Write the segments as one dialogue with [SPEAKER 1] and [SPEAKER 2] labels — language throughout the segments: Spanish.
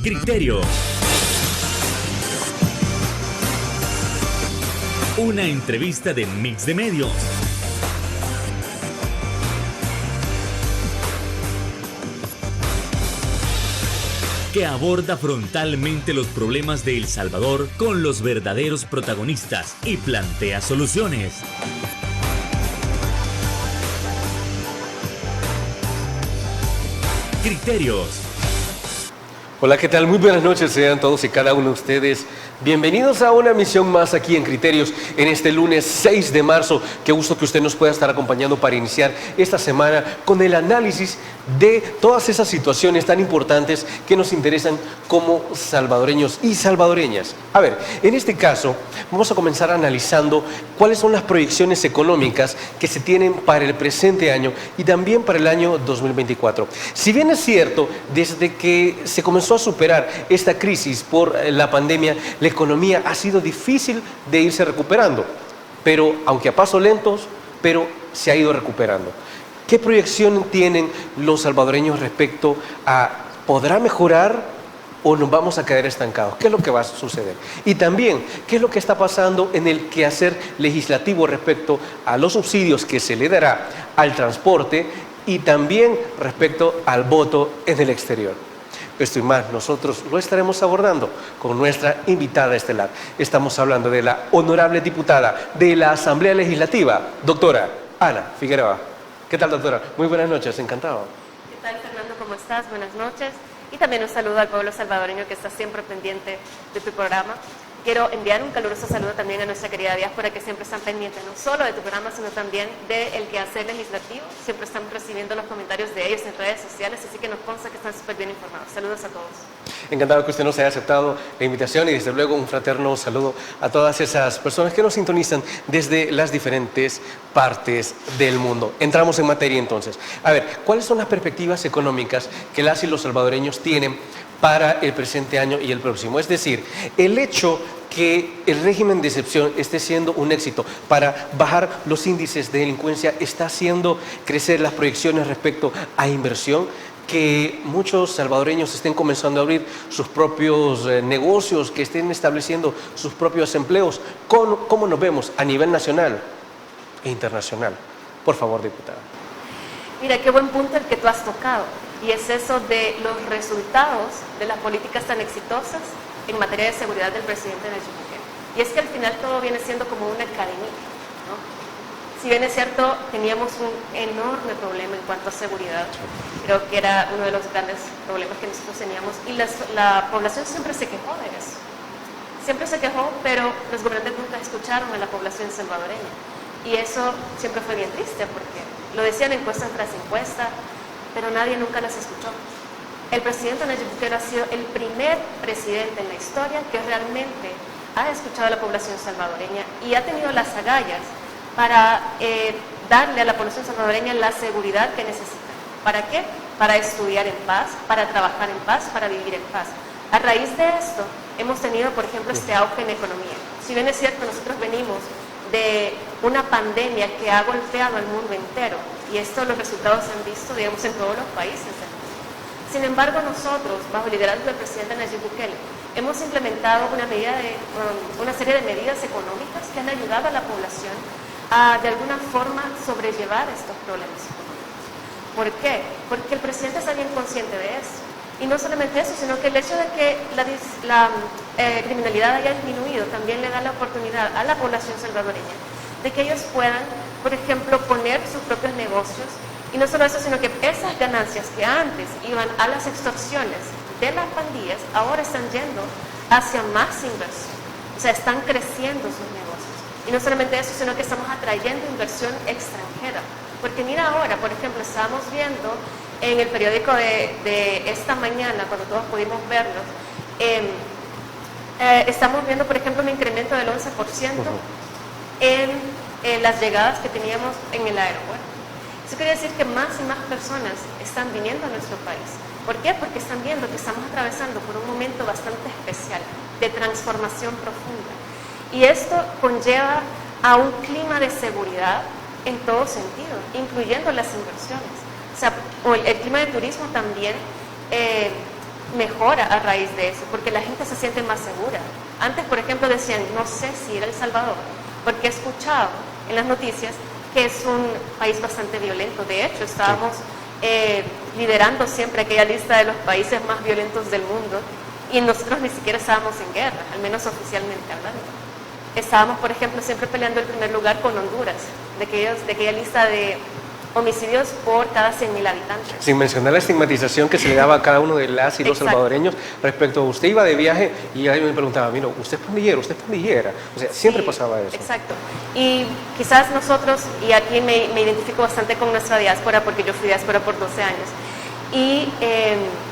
[SPEAKER 1] Criterios. Una entrevista de Mix de Medios. Que aborda frontalmente los problemas de El Salvador con los verdaderos protagonistas y plantea soluciones. Criterios.
[SPEAKER 2] Hola, ¿qué tal? Muy buenas noches, sean todos y cada uno de ustedes bienvenidos a una emisión más aquí en Criterios en este lunes 6 de marzo. Qué gusto que usted nos pueda estar acompañando para iniciar esta semana con el análisis de todas esas situaciones tan importantes que nos interesan como salvadoreños y salvadoreñas. A ver, en este caso vamos a comenzar analizando cuáles son las proyecciones económicas que se tienen para el presente año y también para el año 2024. Si bien es cierto, desde que se comenzó a superar esta crisis por la pandemia, la economía ha sido difícil de irse recuperando, pero aunque a pasos lentos, pero se ha ido recuperando. ¿Qué proyección tienen los salvadoreños respecto a podrá mejorar o nos vamos a quedar estancados? ¿Qué es lo que va a suceder? Y también, ¿qué es lo que está pasando en el quehacer legislativo respecto a los subsidios que se le dará al transporte y también respecto al voto en el exterior? Esto y más nosotros lo estaremos abordando con nuestra invitada estelar. Estamos hablando de la honorable diputada de la Asamblea Legislativa, doctora Ana Figueroa. ¿Qué tal, doctora? Muy buenas noches, encantado.
[SPEAKER 3] ¿Qué tal, Fernando? ¿Cómo estás? Buenas noches. Y también un saludo al pueblo salvadoreño que está siempre pendiente de tu programa. Quiero enviar un caluroso saludo también a nuestra querida diáspora que siempre están pendientes no solo de tu programa, sino también del quehacer legislativo. Siempre estamos recibiendo los comentarios de ellos en redes sociales, así que nos consta que están súper bien informados. Saludos a todos.
[SPEAKER 2] Encantado que usted nos haya aceptado la invitación y desde luego un fraterno saludo a todas esas personas que nos sintonizan desde las diferentes partes del mundo. Entramos en materia entonces. A ver, ¿cuáles son las perspectivas económicas que las y los salvadoreños tienen para el presente año y el próximo? Es decir, el hecho que el régimen de excepción esté siendo un éxito para bajar los índices de delincuencia, está haciendo crecer las proyecciones respecto a inversión, que muchos salvadoreños estén comenzando a abrir sus propios negocios, que estén estableciendo sus propios empleos. ¿Cómo nos vemos a nivel nacional e internacional? Por favor, diputada.
[SPEAKER 3] Mira, qué buen punto el que tú has tocado, y es eso de los resultados de las políticas tan exitosas en materia de seguridad del presidente Nayib Bukele. Y es que al final todo viene siendo como una cadenita, ¿no? Si bien es cierto, teníamos un enorme problema en cuanto a seguridad, creo que era uno de los grandes problemas que nosotros teníamos, y la población siempre se quejó de eso. Siempre se quejó, pero los gobernantes nunca escucharon a la población salvadoreña. Y eso siempre fue bien triste, porque lo decían encuesta tras encuesta, pero nadie nunca las escuchó. El presidente Nayib Bukele ha sido el primer presidente en la historia que realmente ha escuchado a la población salvadoreña y ha tenido las agallas para darle a la población salvadoreña la seguridad que necesita. ¿Para qué? Para estudiar en paz, para trabajar en paz, para vivir en paz. A raíz de esto, hemos tenido, por ejemplo, este auge en economía. Si bien es cierto, nosotros venimos de una pandemia que ha golpeado al mundo entero, y esto los resultados se han visto, digamos, en todos los países del mundo. Sin embargo, nosotros, bajo el liderazgo del presidente Nayib Bukele, hemos implementado una serie de medidas económicas que han ayudado a la población a, de alguna forma, sobrellevar estos problemas económicos. ¿Por qué? Porque el presidente está bien consciente de eso. Y no solamente eso, sino que el hecho de que la criminalidad haya disminuido también le da la oportunidad a la población salvadoreña de que ellos puedan, por ejemplo, poner sus propios negocios. Y no solo eso, sino que esas ganancias que antes iban a las extorsiones de las pandillas, ahora están yendo hacia más inversión. O sea, están creciendo sus negocios. Y no solamente eso, sino que estamos atrayendo inversión extranjera. Porque mira ahora, por ejemplo, estábamos viendo en el periódico de esta mañana, cuando todos pudimos verlos, estamos viendo, por ejemplo, un incremento del 11% en las llegadas que teníamos en el aeropuerto. Eso quiere decir que más y más personas están viniendo a nuestro país. ¿Por qué? Porque están viendo que estamos atravesando por un momento bastante especial de transformación profunda. Y esto conlleva a un clima de seguridad en todo sentido, incluyendo las inversiones. O sea, el clima de turismo también mejora a raíz de eso, porque la gente se siente más segura. Antes, por ejemplo, decían, no sé si ir a El Salvador, porque he escuchado en las noticias que es un país bastante violento. De hecho, estábamos liderando siempre aquella lista de los países más violentos del mundo y nosotros ni siquiera estábamos en guerra, al menos oficialmente hablando. Estábamos, por ejemplo, siempre peleando el primer lugar con Honduras, de aquella lista de homicidios por cada 100.000 habitantes.
[SPEAKER 2] Sin mencionar la estigmatización que se le daba a cada uno de las y los salvadoreños respecto a usted iba de viaje y alguien me preguntaba, mira, usted es pandillera, o sea, siempre pasaba eso.
[SPEAKER 3] Exacto. Y quizás nosotros, y aquí me identifico bastante con nuestra diáspora, porque yo fui diáspora por 12 años, y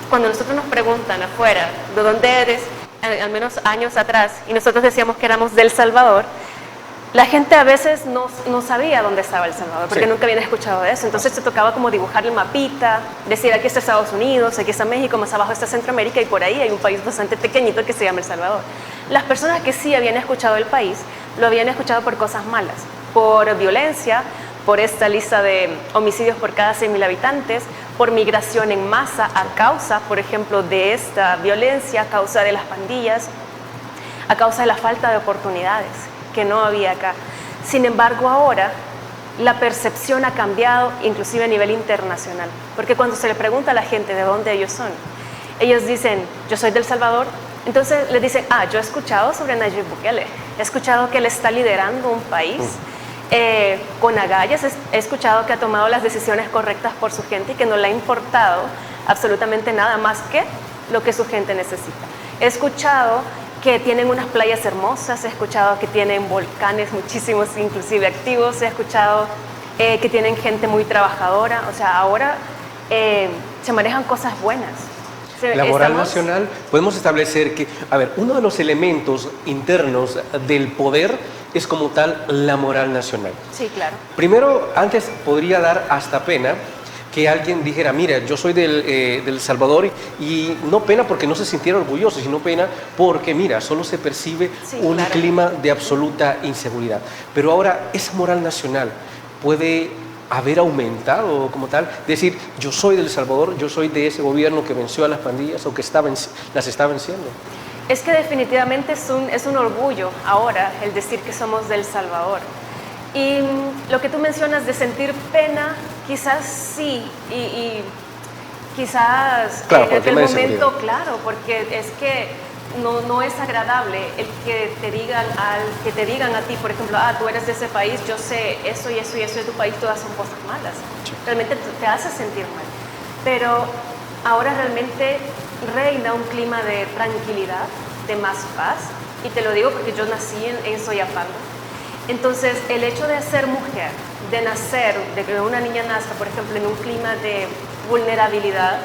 [SPEAKER 3] cuando nosotros nos preguntan afuera, ¿de dónde eres? Al menos años atrás, y nosotros decíamos que éramos del Salvador, la gente a veces no sabía dónde estaba El Salvador, porque nunca habían escuchado de eso. Entonces se tocaba como dibujar el mapita, decir aquí está Estados Unidos, aquí está México, más abajo está Centroamérica y por ahí hay un país bastante pequeñito que se llama El Salvador. Las personas que sí habían escuchado el país, lo habían escuchado por cosas malas, por violencia, por esta lista de homicidios por cada 100.000 habitantes, por migración en masa a causa, por ejemplo, de esta violencia, a causa de las pandillas, a causa de la falta de oportunidades que no había acá. Sin embargo, ahora la percepción ha cambiado, inclusive a nivel internacional, porque cuando se le pregunta a la gente de dónde ellos son, ellos dicen, yo soy del Salvador, entonces les dicen, yo he escuchado sobre Nayib Bukele, he escuchado que él está liderando un país con agallas, he escuchado que ha tomado las decisiones correctas por su gente y que no le ha importado absolutamente nada más que lo que su gente necesita. He escuchado que tienen unas playas hermosas, he escuchado que tienen volcanes muchísimos, inclusive activos, he escuchado que tienen gente muy trabajadora, o sea, ahora se manejan cosas buenas.
[SPEAKER 2] La moral nacional, podemos establecer que, a ver, uno de los elementos internos del poder es como tal la moral nacional.
[SPEAKER 3] Sí, claro.
[SPEAKER 2] Primero, antes podría dar hasta pena que alguien dijera, mira, yo soy del Salvador y no pena porque no se sintiera orgulloso, sino pena porque, mira, solo se percibe un clima de absoluta inseguridad. Pero ahora, esa moral nacional puede haber aumentado como tal, decir, yo soy del Salvador, yo soy de ese gobierno que venció a las pandillas o que las está venciendo.
[SPEAKER 3] Es que definitivamente es un orgullo ahora el decir que somos del Salvador. Y lo que tú mencionas de sentir pena, quizás sí, y quizás
[SPEAKER 2] claro,
[SPEAKER 3] en aquel momento, claro, porque es que no es agradable el que te digan a ti, por ejemplo, tú eres de ese país, yo sé eso y eso y eso de tu país, todas son cosas malas. Sí. Realmente te hace sentir mal. Pero ahora realmente reina un clima de tranquilidad, de más paz, y te lo digo porque yo nací en Soyapango. Entonces, el hecho de ser mujer, de nacer, de que una niña nazca, por ejemplo, en un clima de vulnerabilidad,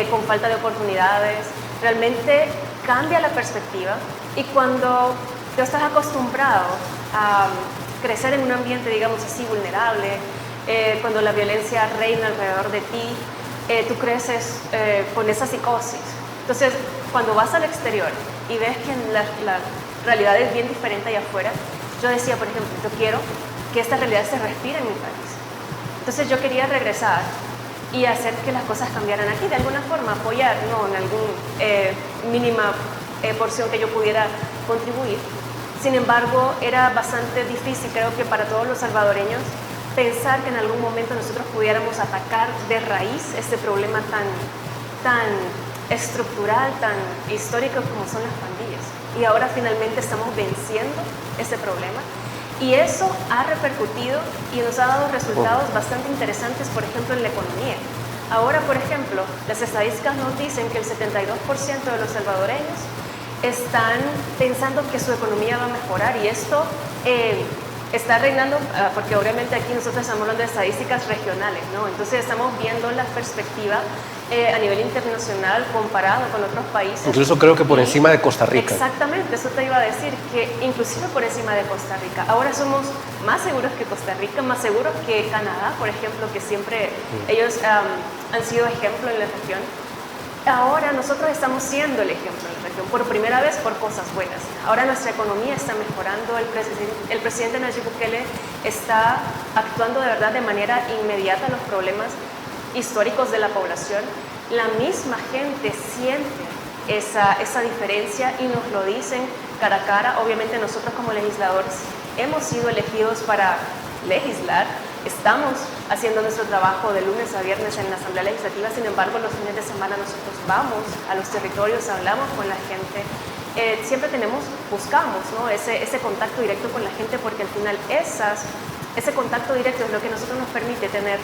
[SPEAKER 3] con falta de oportunidades, realmente cambia la perspectiva. Y cuando tú estás acostumbrado a crecer en un ambiente, digamos así, vulnerable, cuando la violencia reina alrededor de ti, tú creces con esa psicosis. Entonces, cuando vas al exterior y ves que la realidad es bien diferente allá afuera, yo decía, por ejemplo, yo quiero que esta realidad se respire en mi país. Entonces yo quería regresar y hacer que las cosas cambiaran aquí, de alguna forma, apoyar, ¿no? En alguna mínima porción que yo pudiera contribuir. Sin embargo, era bastante difícil, creo que para todos los salvadoreños, pensar que en algún momento nosotros pudiéramos atacar de raíz este problema tan estructural, tan histórico como son las pandillas. Y ahora finalmente estamos venciendo ese problema y eso ha repercutido y nos ha dado resultados bastante interesantes, por ejemplo, en la economía. Ahora, por ejemplo, las estadísticas nos dicen que el 72% de los salvadoreños están pensando que su economía va a mejorar y esto está reinando, porque obviamente aquí nosotros estamos hablando de estadísticas regionales, ¿no? Entonces estamos viendo la perspectiva a nivel internacional comparado con otros países.
[SPEAKER 2] Incluso creo que por encima de Costa Rica.
[SPEAKER 3] Exactamente, eso te iba a decir, que inclusive por encima de Costa Rica. Ahora somos más seguros que Costa Rica, más seguros que Canadá, por ejemplo, que siempre ellos han sido ejemplo en la región. Ahora nosotros estamos siendo el ejemplo en la región, por primera vez por cosas buenas. Ahora nuestra economía está mejorando, el presidente Nayib Bukele está actuando de verdad de manera inmediata en los problemas históricos de la población la misma gente siente esa diferencia y nos lo dicen cara a cara. Obviamente nosotros como legisladores hemos sido elegidos para legislar, estamos haciendo nuestro trabajo de lunes a viernes en la Asamblea Legislativa, sin embargo los fines de semana nosotros vamos a los territorios, hablamos con la gente, siempre buscamos, ¿no?, ese contacto directo con la gente, porque al final ese contacto directo es lo que nosotros nos permite tener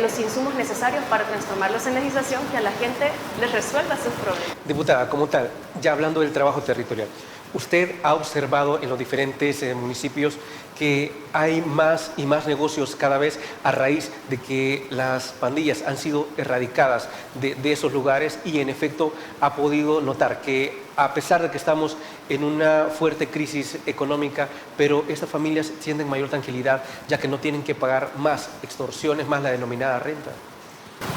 [SPEAKER 3] los insumos necesarios para transformarlos en legislación que a la gente les resuelva sus problemas.
[SPEAKER 2] Diputada, como tal, ya hablando del trabajo territorial, ¿usted ha observado en los diferentes municipios que hay más y más negocios cada vez a raíz de que las pandillas han sido erradicadas de esos lugares, y en efecto ha podido notar que a pesar de que estamos en una fuerte crisis económica, pero estas familias sienten mayor tranquilidad ya que no tienen que pagar más extorsiones, más la denominada renta?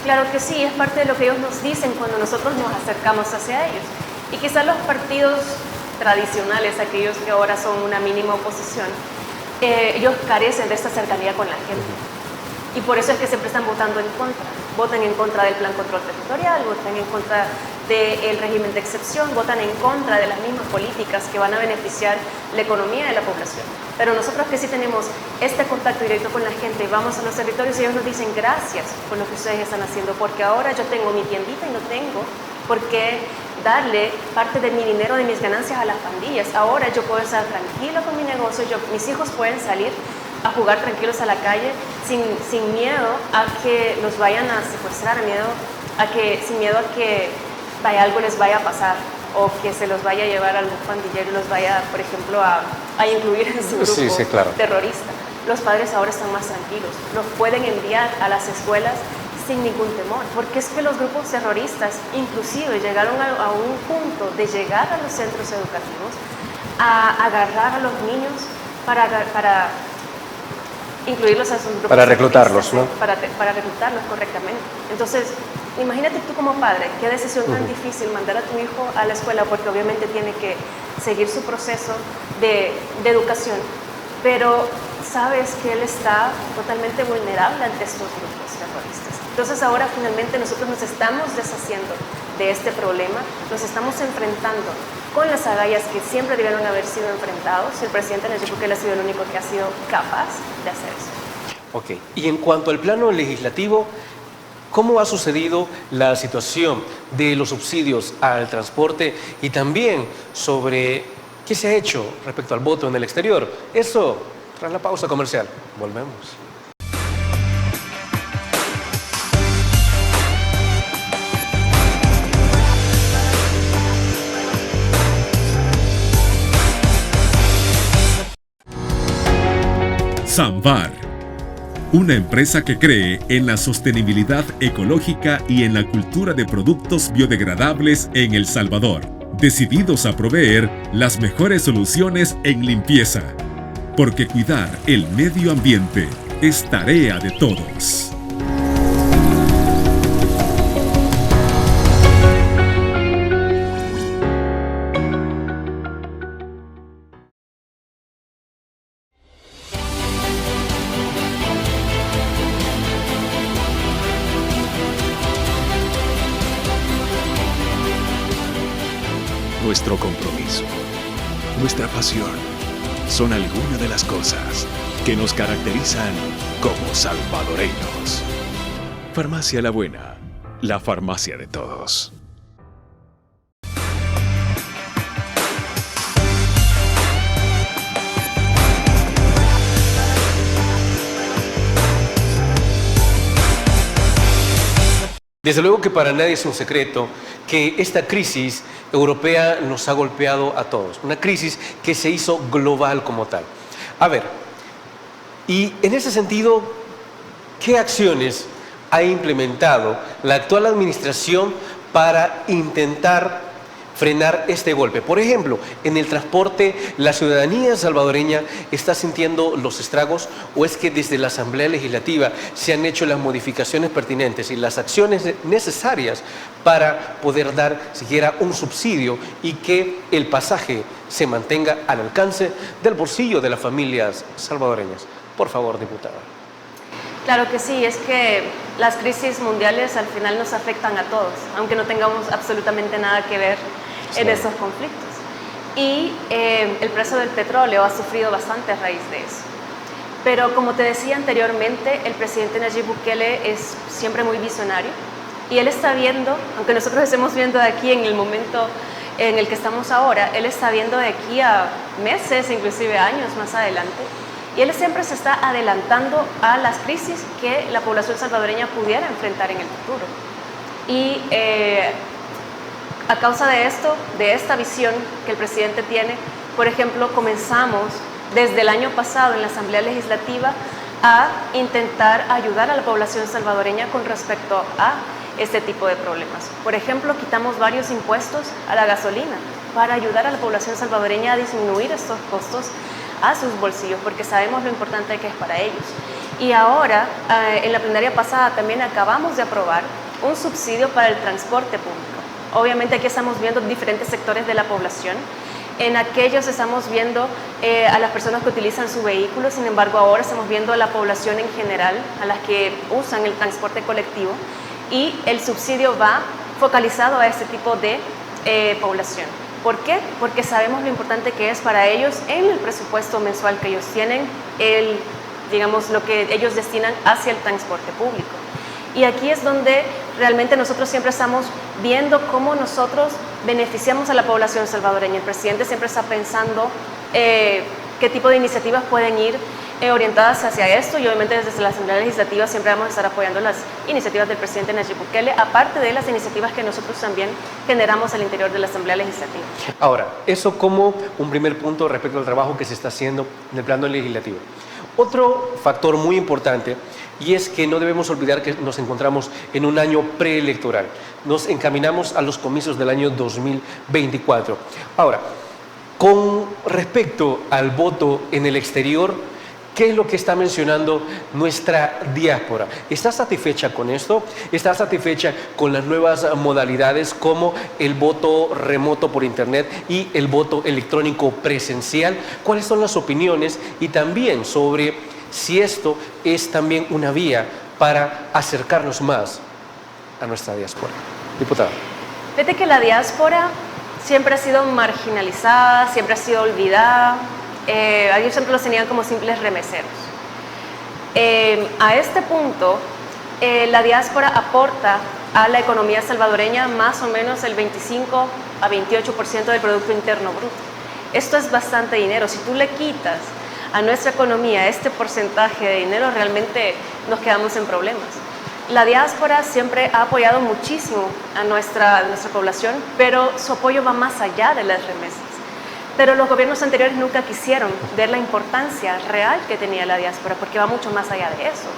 [SPEAKER 3] Claro que sí, es parte de lo que ellos nos dicen cuando nosotros nos acercamos hacia ellos. Y quizás los partidos tradicionales, aquellos que ahora son una mínima oposición, ellos carecen de esta cercanía con la gente. Y por eso es que siempre están votando en contra. Votan en contra del Plan Control Territorial, votan en contra del régimen de excepción, votan en contra de las mismas políticas que van a beneficiar la economía de la población. Pero nosotros que sí tenemos este contacto directo con la gente, vamos a los territorios y ellos nos dicen gracias por lo que ustedes están haciendo, porque ahora yo tengo mi tiendita y no tengo por qué darle parte de mi dinero, de mis ganancias a las pandillas. Ahora yo puedo estar tranquilo con mi negocio, mis hijos pueden salir a jugar tranquilos a la calle sin miedo a que los vayan a secuestrar, sin miedo a que algo les vaya a pasar o que se los vaya a llevar algún pandillero y los vaya, por ejemplo, a incluir en su grupo terrorista. Los padres ahora están más tranquilos, los pueden enviar a las escuelas sin ningún temor, porque es que los grupos terroristas inclusive llegaron a un punto de llegar a los centros educativos a agarrar a los niños para incluirlos a sus grupos.
[SPEAKER 2] Para reclutarlos, ¿no?
[SPEAKER 3] Para reclutarlos correctamente. Entonces, imagínate tú como padre, qué decisión tan difícil mandar a tu hijo a la escuela, porque obviamente tiene que seguir su proceso de educación, pero sabes que él está totalmente vulnerable ante estos grupos terroristas. Entonces ahora finalmente nosotros nos estamos deshaciendo de este problema, nos estamos enfrentando con las agallas que siempre debieron haber sido enfrentados. El presidente Nayib Bukele ha sido el único que ha sido capaz de hacer eso.
[SPEAKER 2] Ok, y en cuanto al plano legislativo, ¿cómo ha sucedido la situación de los subsidios al transporte y también sobre qué se ha hecho respecto al voto en el exterior? Eso tras la pausa comercial. Volvemos.
[SPEAKER 4] Samvar, una empresa que cree en la sostenibilidad ecológica y en la cultura de productos biodegradables en El Salvador, decididos a proveer las mejores soluciones en limpieza, porque cuidar el medio ambiente es tarea de todos.
[SPEAKER 5] Nuestro compromiso, nuestra pasión, son algunas de las cosas que nos caracterizan como salvadoreños. Farmacia La Buena, la farmacia de todos.
[SPEAKER 2] Desde luego que para nadie es un secreto que esta crisis europea nos ha golpeado a todos, una crisis que se hizo global como tal. A ver, y en ese sentido, ¿qué acciones ha implementado la actual administración para intentar frenar este golpe? Por ejemplo, en el transporte, ¿la ciudadanía salvadoreña está sintiendo los estragos, o es que desde la Asamblea Legislativa se han hecho las modificaciones pertinentes y las acciones necesarias para poder dar siquiera un subsidio y que el pasaje se mantenga al alcance del bolsillo de las familias salvadoreñas? Por favor, diputada.
[SPEAKER 3] Claro que sí, es que las crisis mundiales al final nos afectan a todos, aunque no tengamos absolutamente nada que ver en esos conflictos. Y el precio del petróleo ha sufrido bastante a raíz de eso. Pero como te decía anteriormente, el presidente Nayib Bukele es siempre muy visionario y él está viendo, aunque nosotros estemos viendo de aquí en el momento en el que estamos ahora, él está viendo de aquí a meses, inclusive años más adelante, y él siempre se está adelantando a las crisis que la población salvadoreña pudiera enfrentar en el futuro. Y a causa de esto, de esta visión que el presidente tiene, por ejemplo, comenzamos desde el año pasado en la Asamblea Legislativa a intentar ayudar a la población salvadoreña con respecto a este tipo de problemas. Por ejemplo, quitamos varios impuestos a la gasolina para ayudar a la población salvadoreña a disminuir estos costos a sus bolsillos, porque sabemos lo importante que es para ellos. Y ahora, en la plenaria pasada también acabamos de aprobar un subsidio para el transporte público. Obviamente aquí estamos viendo diferentes sectores de la población. En aquellos estamos viendo a las personas que utilizan su vehículo, sin embargo ahora estamos viendo a la población en general, a las que usan el transporte colectivo, y el subsidio va focalizado a este tipo de población. ¿Por qué? Porque sabemos lo importante que es para ellos en el presupuesto mensual que ellos tienen, digamos, lo que ellos destinan hacia el transporte público. Y aquí es donde realmente nosotros siempre estamos viendo cómo nosotros beneficiamos a la población salvadoreña. El presidente siempre está pensando qué tipo de iniciativas pueden ir orientadas hacia esto, y obviamente desde la Asamblea Legislativa siempre vamos a estar apoyando las iniciativas del presidente Nayib Bukele, aparte de las iniciativas que nosotros también generamos al interior de la Asamblea Legislativa.
[SPEAKER 2] Ahora, eso como un primer punto respecto al trabajo que se está haciendo en el plano legislativo. Otro factor muy importante, y es que no debemos olvidar que nos encontramos en un año preelectoral. Nos encaminamos a los comicios del año 2024. Ahora, con respecto al voto en el exterior, ¿qué es lo que está mencionando nuestra diáspora? ¿Está satisfecha con esto? ¿Está satisfecha con las nuevas modalidades como el voto remoto por internet y el voto electrónico presencial? ¿Cuáles son las opiniones? Y también sobre si esto es también una vía para acercarnos más a nuestra diáspora. Diputada.
[SPEAKER 3] Fíjate que la diáspora siempre ha sido marginalizada, siempre ha sido olvidada. Ellos siempre los tenían como simples remeseros. A este punto, la diáspora aporta a la economía salvadoreña más o menos el 25 a 28% del Producto Interno Bruto. Esto es bastante dinero. Si tú le quitas a nuestra economía este porcentaje de dinero, realmente nos quedamos en problemas. La diáspora siempre ha apoyado muchísimo a nuestra población, pero su apoyo va más allá de las remesas. Pero los gobiernos anteriores nunca quisieron ver la importancia real que tenía la diáspora, porque va mucho más allá de eso.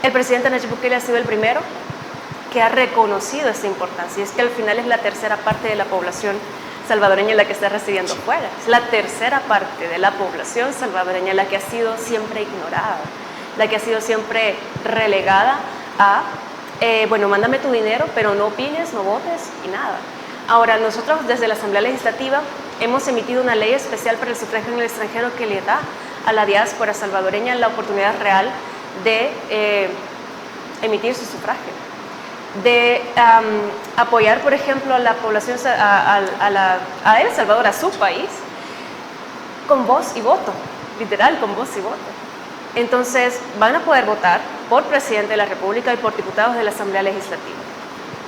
[SPEAKER 3] El presidente Nayib Bukele ha sido el primero que ha reconocido esa importancia, y es que al final es la tercera parte de la población salvadoreña la que está residiendo fuera. Es la tercera parte de la población salvadoreña la que ha sido siempre ignorada, la que ha sido siempre relegada a, bueno, mándame tu dinero, pero no opines, no votes y nada. Ahora, nosotros desde la Asamblea Legislativa hemos emitido una ley especial para el sufragio en el extranjero que le da a la diáspora salvadoreña la oportunidad real de emitir su sufragio, de apoyar, por ejemplo, a la población, a El Salvador, a su país, con voz y voto, literal, con voz y voto. Entonces, van a poder votar por presidente de la República y por diputados de la Asamblea Legislativa.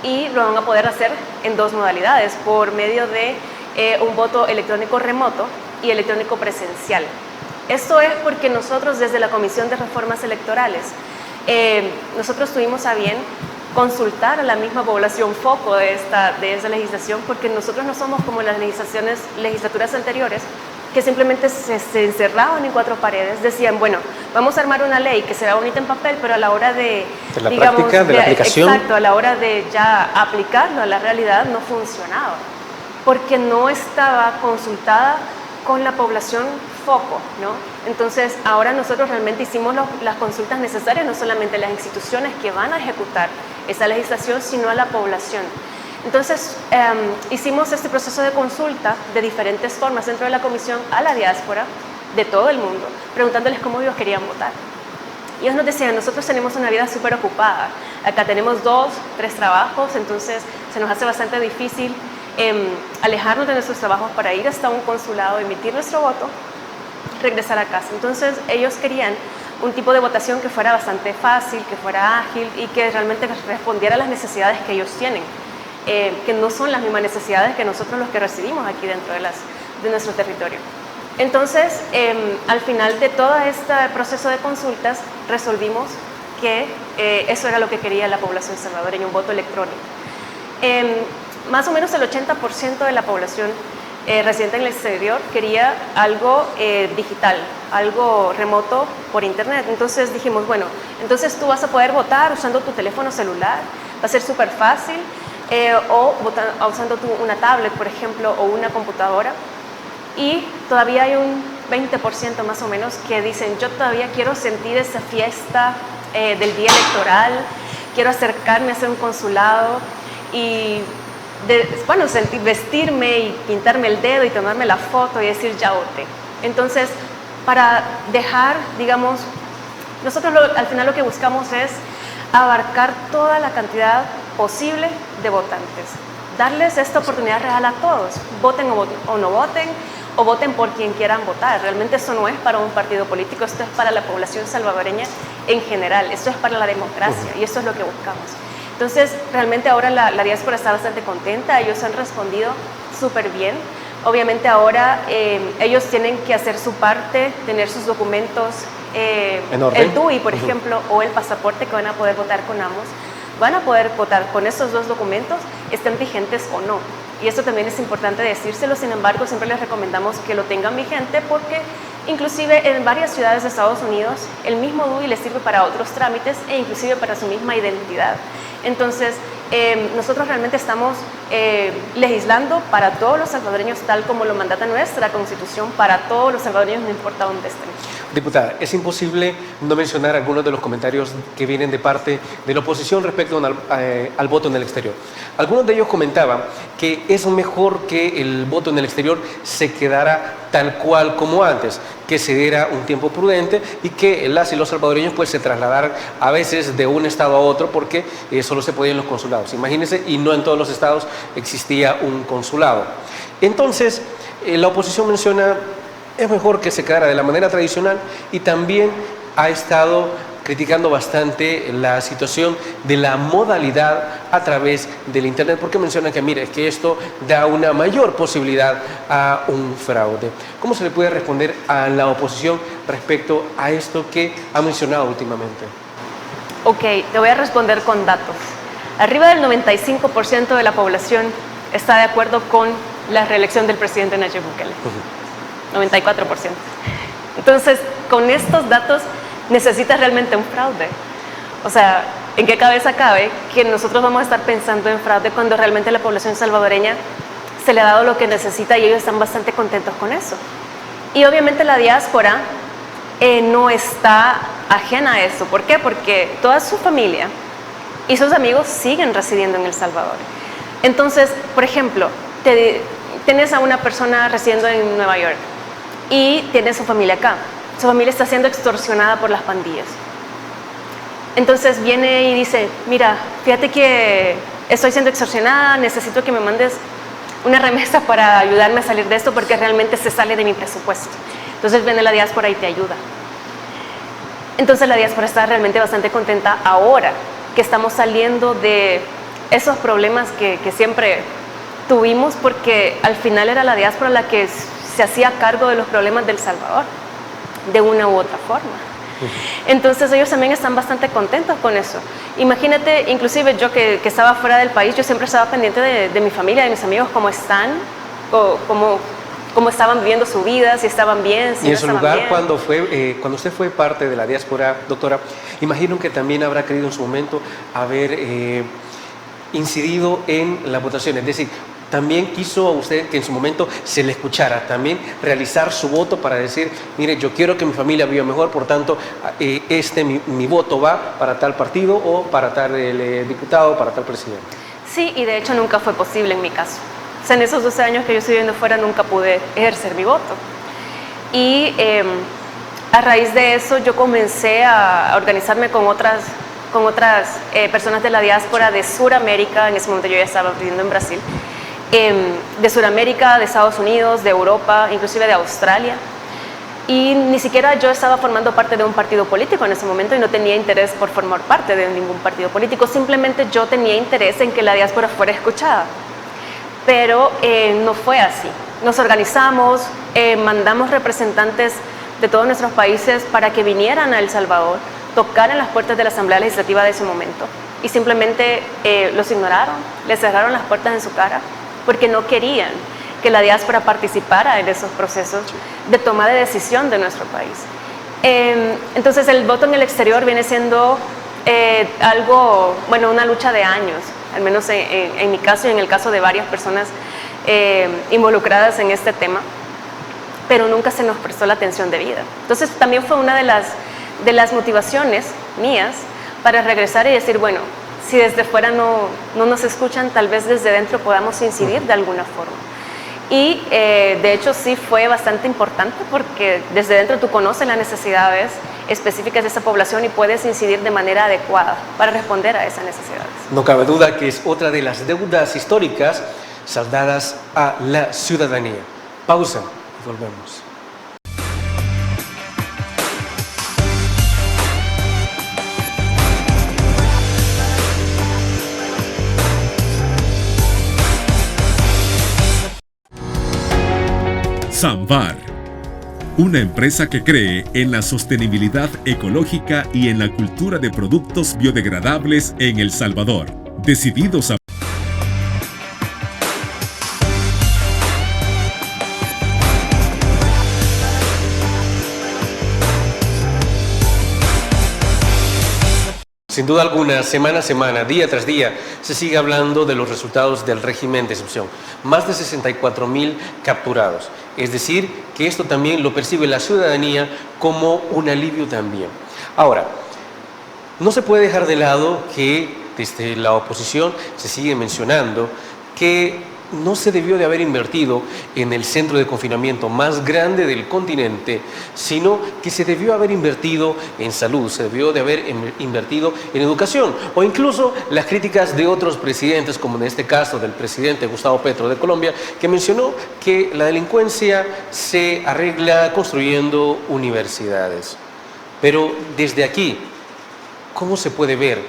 [SPEAKER 3] Y lo van a poder hacer en dos modalidades, por medio de un voto electrónico remoto y electrónico presencial. Esto es porque nosotros desde la Comisión de Reformas Electorales, nosotros tuvimos a bien consultar a la misma población foco de esta legislación, porque nosotros no somos como las legislaturas anteriores, que simplemente se encerraban en cuatro paredes, decían, bueno, vamos a armar una ley que será bonita en papel, pero a la hora de
[SPEAKER 2] la práctica, de la aplicación.
[SPEAKER 3] Exacto, a la hora de ya aplicarlo a la realidad no funcionaba, porque no estaba consultada con la población foco, ¿no? Entonces, ahora nosotros realmente hicimos las consultas necesarias, no solamente a las instituciones que van a ejecutar esa legislación, sino a la población. Entonces, hicimos este proceso de consulta de diferentes formas dentro de la comisión a la diáspora de todo el mundo, preguntándoles cómo ellos querían votar. Y ellos nos decían, nosotros tenemos una vida súper ocupada, acá tenemos 2, 3 trabajos, entonces se nos hace bastante difícil alejarnos de nuestros trabajos para ir hasta un consulado, emitir nuestro voto, regresar a casa. Entonces ellos querían un tipo de votación que fuera bastante fácil, que fuera ágil y que realmente respondiera a las necesidades que ellos tienen, que no son las mismas necesidades que nosotros los que recibimos aquí dentro de nuestro territorio. Entonces, al final de todo este proceso de consultas, resolvimos que eso era lo que quería la población salvadoreña, un voto electrónico. Más o menos el 80% de la población residente en el exterior quería algo digital, algo remoto por internet. Entonces dijimos, bueno, entonces tú vas a poder votar usando tu teléfono celular, va a ser súper fácil, o usando una tablet, por ejemplo, o una computadora. Y todavía hay un 20% más o menos que dicen, yo todavía quiero sentir esa fiesta del día electoral, quiero acercarme a hacer un consulado y vestirme y pintarme el dedo y tomarme la foto y decir ya voté. Entonces, para dejar, digamos, nosotros al final lo que buscamos es abarcar toda la cantidad posible de votantes, darles esta oportunidad real a todos, voten o no voten, o voten por quien quieran votar. Realmente eso no es para un partido político, esto es para la población salvadoreña en general, esto es para la democracia y eso es lo que buscamos. Entonces, realmente ahora la diáspora está bastante contenta, ellos han respondido súper bien. Obviamente ahora ellos tienen que hacer su parte, tener sus documentos, el DUI, por ejemplo, o el pasaporte que van a poder votar con ambos, van a poder votar con esos 2 documentos, estén vigentes o no. Y eso también es importante decírselo, sin embargo, siempre les recomendamos que lo tengan vigente porque inclusive en varias ciudades de Estados Unidos el mismo DUI les sirve para otros trámites e inclusive para su misma identidad. Entonces, nosotros realmente estamos legislando para todos los salvadoreños tal como lo mandata nuestra Constitución, para todos los salvadoreños, no importa dónde estén.
[SPEAKER 2] Diputada, es imposible no mencionar algunos de los comentarios que vienen de parte de la oposición respecto al voto en el exterior. Algunos de ellos comentaban que es mejor que el voto en el exterior se quedara tal cual como antes, que se diera un tiempo prudente y que las y los salvadoreños pues se trasladaran a veces de un estado a otro porque solo se podía en los consulados. Imagínense, y no en todos los estados existía un consulado. Entonces, la oposición menciona es mejor que se quedara de la manera tradicional y también ha estado criticando bastante la situación de la modalidad a través del internet porque mencionan que mire, es que esto da una mayor posibilidad a un fraude. ¿Cómo se le puede responder a la oposición respecto a esto que ha mencionado últimamente?
[SPEAKER 3] Ok, te voy a responder con datos. Arriba del 95% de la población está de acuerdo con la reelección del presidente Nayib Bukele. 94%. Entonces, con estos datos necesitas realmente un fraude. O sea, ¿en qué cabeza cabe que nosotros vamos a estar pensando en fraude cuando realmente la población salvadoreña se le ha dado lo que necesita y ellos están bastante contentos con eso? Y obviamente la diáspora no está ajena a eso. ¿Por qué? Porque toda su familia y sus amigos siguen residiendo en El Salvador. Entonces, por ejemplo, tienes a una persona residiendo en Nueva York y tiene su familia acá. Su familia está siendo extorsionada por las pandillas. Entonces viene y dice, mira, fíjate que estoy siendo extorsionada, necesito que me mandes una remesa para ayudarme a salir de esto porque realmente se sale de mi presupuesto. Entonces viene la diáspora y te ayuda. Entonces la diáspora está realmente bastante contenta ahora que estamos saliendo de esos problemas que siempre tuvimos porque al final era la diáspora la que se hacía cargo de los problemas del Salvador, de una u otra forma. Entonces ellos también están bastante contentos con eso. Imagínate, inclusive yo que estaba fuera del país, yo siempre estaba pendiente de mi familia, de mis amigos, cómo están, cómo estaban viviendo su vida, si estaban bien, si
[SPEAKER 2] y
[SPEAKER 3] no
[SPEAKER 2] en su
[SPEAKER 3] estaban
[SPEAKER 2] lugar,
[SPEAKER 3] bien.
[SPEAKER 2] cuando usted fue parte de la diáspora, doctora, imagino que también habrá querido en su momento haber incidido en la votación, es decir, también quiso a usted que en su momento se le escuchara, también realizar su voto para decir, mire, yo quiero que mi familia viva mejor, por tanto, mi voto va para tal partido o para tal diputado, para tal presidente.
[SPEAKER 3] Sí, y de hecho nunca fue posible en mi caso. O sea, en esos 12 años que yo estoy viviendo fuera nunca pude ejercer mi voto. Y A raíz de eso yo comencé a organizarme con otras personas de la diáspora de Sudamérica. En ese momento yo ya estaba viviendo en Brasil, de Sudamérica, de Estados Unidos, de Europa, inclusive de Australia. Y ni siquiera yo estaba formando parte de un partido político en ese momento y no tenía interés por formar parte de ningún partido político. Simplemente yo tenía interés en que la diáspora fuera escuchada. Pero no fue así. Nos organizamos, mandamos representantes de todos nuestros países para que vinieran a El Salvador, tocaran las puertas de la Asamblea Legislativa de ese momento y simplemente los ignoraron, les cerraron las puertas en su cara porque no querían que la diáspora participara en esos procesos de toma de decisión de nuestro país. Entonces el voto en el exterior viene siendo una lucha de años, al menos en mi caso y en el caso de varias personas involucradas en este tema, pero nunca se nos prestó la atención debida. Entonces también fue una de las motivaciones mías para regresar y decir, bueno, si desde fuera no nos escuchan, tal vez desde dentro podamos incidir de alguna forma. Y de hecho sí fue bastante importante porque desde dentro tú conoces las necesidades específicas de esa población y puedes incidir de manera adecuada para responder a esas necesidades.
[SPEAKER 2] No cabe duda que es otra de las deudas históricas saldadas a la ciudadanía. Pausa y volvemos.
[SPEAKER 4] Samvar, una empresa que cree en la sostenibilidad ecológica y en la cultura de productos biodegradables en El Salvador, decididos a
[SPEAKER 2] Sin duda alguna, semana a semana, día tras día, se sigue hablando de los resultados del régimen de excepción. Más de 64,000 capturados. Es decir, que esto también lo percibe la ciudadanía como un alivio también. Ahora, no se puede dejar de lado que desde la oposición se sigue mencionando que no se debió de haber invertido en el centro de confinamiento más grande del continente, sino que se debió haber invertido en salud, se debió de haber invertido en educación, o incluso las críticas de otros presidentes, como en este caso del presidente Gustavo Petro de Colombia, que mencionó que la delincuencia se arregla construyendo universidades. Pero desde aquí, ¿cómo se puede ver